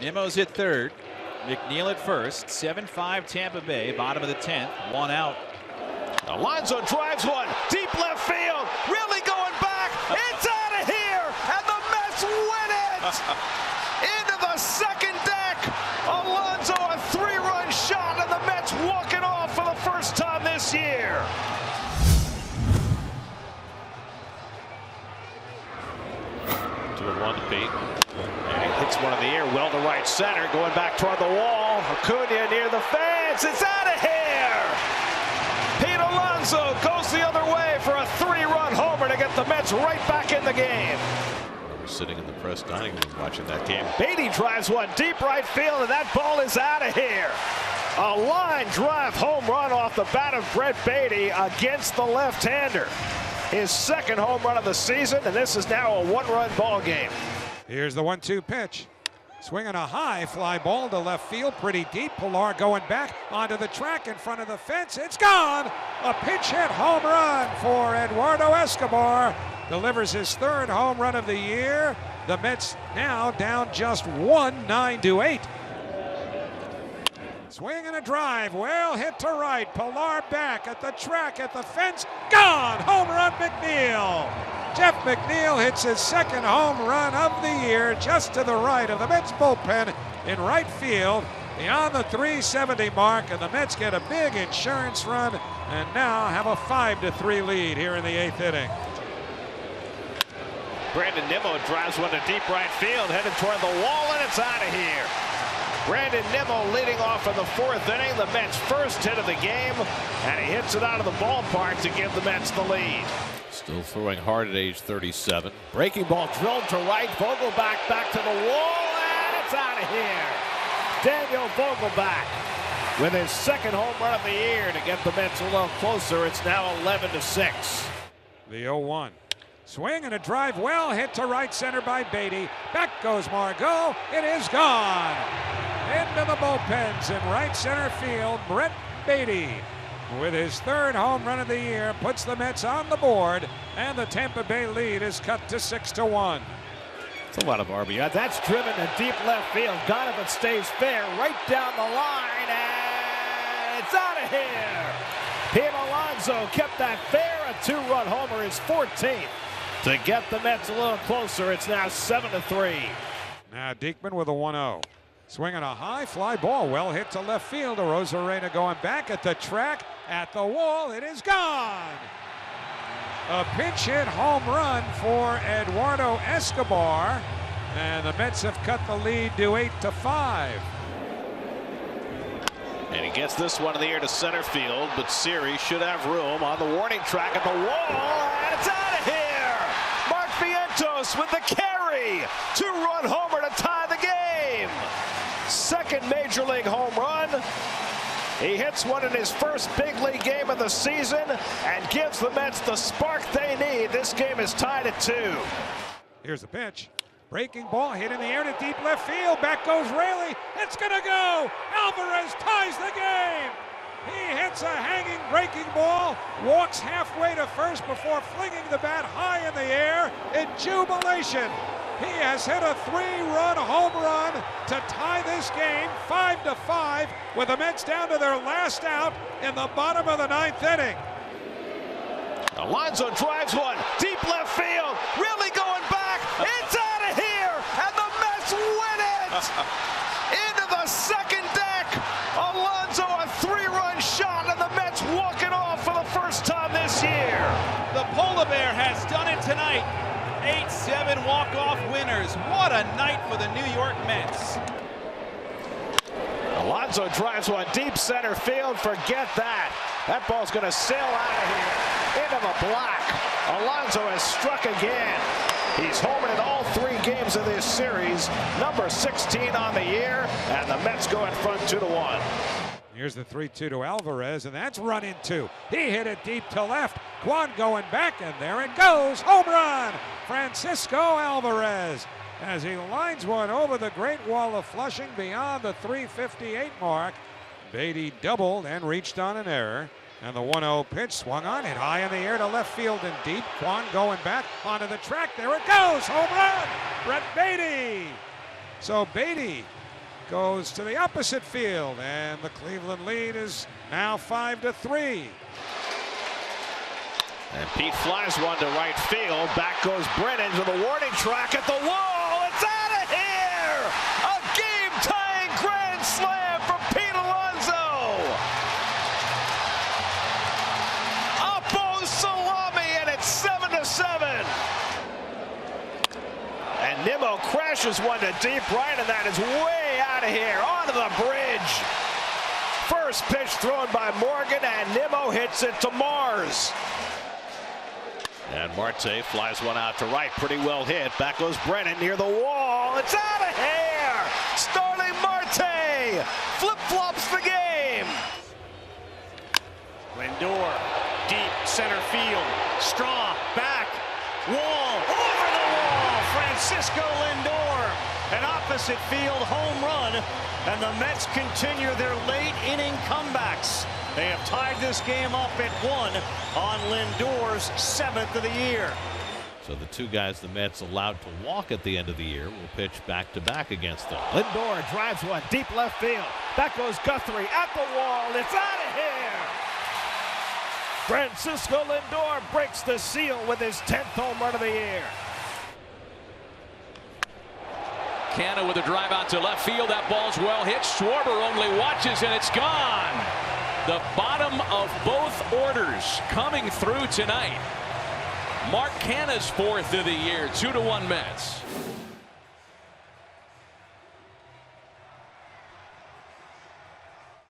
Nimmo's at third. McNeil at first. 7-5 Tampa Bay. Bottom of the 10th. One out. Alonso drives one. Deep left field. Really going back. It's out of here. And the Mets win it. Into the second deck. Alonso, a 3-run shot. And the Mets walk it off for the first time this year. One to Pete. And he hits one in the air, well to right center, going back toward the wall. Acuna near the fence. It's out of here. Pete Alonso goes the other way for a 3-run homer to get the Mets right back in the game. We're sitting in the press dining room watching that game. Beatty drives one deep right field, and that ball is out of here. A line drive home run off the bat of Brett Beatty against the left-hander. His second home run of the season, and this is now a 1-run ball game. Here's the 1-2 pitch. Swinging a high fly ball to left field, pretty deep. Pilar going back onto the track in front of the fence. It's gone. A pinch hit home run for Eduardo Escobar. Delivers his 3rd home run of the year. The Mets now down just 1, 9-8. Swing and a drive, well hit to right. Pilar back at the track, at the fence, gone! Home run McNeil. Jeff McNeil hits his 2nd home run of the year just to the right of the Mets bullpen in right field beyond the 370 mark, and the Mets get a big insurance run and now have a 5-3 lead here in the 8th inning. Brandon Nimmo drives one to deep right field, headed toward the wall, and it's out of here. Brandon Nimmo leading off in the 4th inning, the Mets' first hit of the game, and he hits it out of the ballpark to give the Mets the lead. Still throwing hard at age 37. Breaking ball drilled to right. Vogelbach back to the wall, and it's out of here. Daniel Vogelbach with his 2nd home run of the year to get the Mets a little closer. It's now 11-6. The 0-1. Swing and a drive, well hit to right center by Beatty. Back goes Margot. It is gone. Into the bullpens in right center field, Brett Beatty, with his 3rd home run of the year, puts the Mets on the board, and the Tampa Bay lead is cut to 6-1. It's a lot of RBI. That's driven to deep left field. Donovan stays fair, right down the line, and it's out of here. Pete Alonso kept that fair, a 2-run homer, his 14th. To get the Mets a little closer, it's now 7-3. Now Diekman with a 1-0. Swinging a high fly ball, well hit to left field. Arozarena going back at the track, at the wall. It is gone. A pinch hit home run for Eduardo Escobar, and the Mets have cut the lead to 8-5. And he gets this one in the air to center field, but Siri should have room on the warning track at the wall, and it's out of here. Mark Vientos with the carry. 2-run homer to tie the game. 2nd major league home run. He hits one in his first big league game of the season and gives the Mets the spark they need. This game is tied at 2. Here's the pitch. Breaking ball hit in the air to deep left field. Back goes Raley. It's going to go. Alvarez ties the game. He hits a hanging breaking ball, walks halfway to first before flinging the bat high in the air in jubilation. He has hit a 3-run home run to tie this game 5-5 with the Mets down to their last out in the bottom of the 9th inning. Alonso drives one deep left field, really going back. It's out of here, and the Mets win it. Into the second deck. Alonso, a 3-run shot, and the Mets walk it off for the first time this year. The Polar Bear has done it tonight. 8-7 walk-off winners. What a night for the New York Mets. Alonso drives one deep center field. Forget that. That ball's going to sail out of here into the black. Alonso has struck again. He's homered in all 3 games of this series. Number 16 on the year, and the Mets go in front 2-1. Here's the 3-2 to Alvarez, and that's run in 2. He hit it deep to left. Kwan going back, and there it goes. Home run! Francisco Alvarez, as he lines one over the Great Wall of Flushing beyond the 358 mark. Beatty doubled and reached on an error. And the 1-0 pitch swung on, hit high in the air to left field and deep. Kwan going back onto the track. There it goes. Home run! Brett Beatty. So Beatty goes to the opposite field, and the Cleveland lead is now 5-3. And Pete flies one to right field. Back goes Brennan to the warning track at the wall. It's out of here! A game-tying grand slam from Pete Alonso. Oppo salami, and it's 7-7. And Nimmo crashes one to deep right, and that is way out of here, onto the bridge. First pitch thrown by Morgan, and Nimmo hits it to Mars. And Marte flies one out to right, pretty well hit. Back goes Brennan near the wall. It's out of here! Starling Marte flip-flops the game. Lindor, deep center field. Straw, back, wall, over the wall. Francisco Lindor, an opposite field home run. And the Mets continue their late inning comebacks. They have tied this game up at 1 on Lindor's 7th of the year. So the two guys the Mets allowed to walk at the end of the year will pitch back-to-back against them. Lindor drives one deep left field. Back goes Guthrie at the wall. It's out of here. Francisco Lindor breaks the seal with his 10th home run of the year. Canna with a drive out to left field. That ball's well hit. Schwarber only watches, and it's gone. The bottom of both orders coming through tonight. Mark Canna's 4th of the year. 2-1 Mets.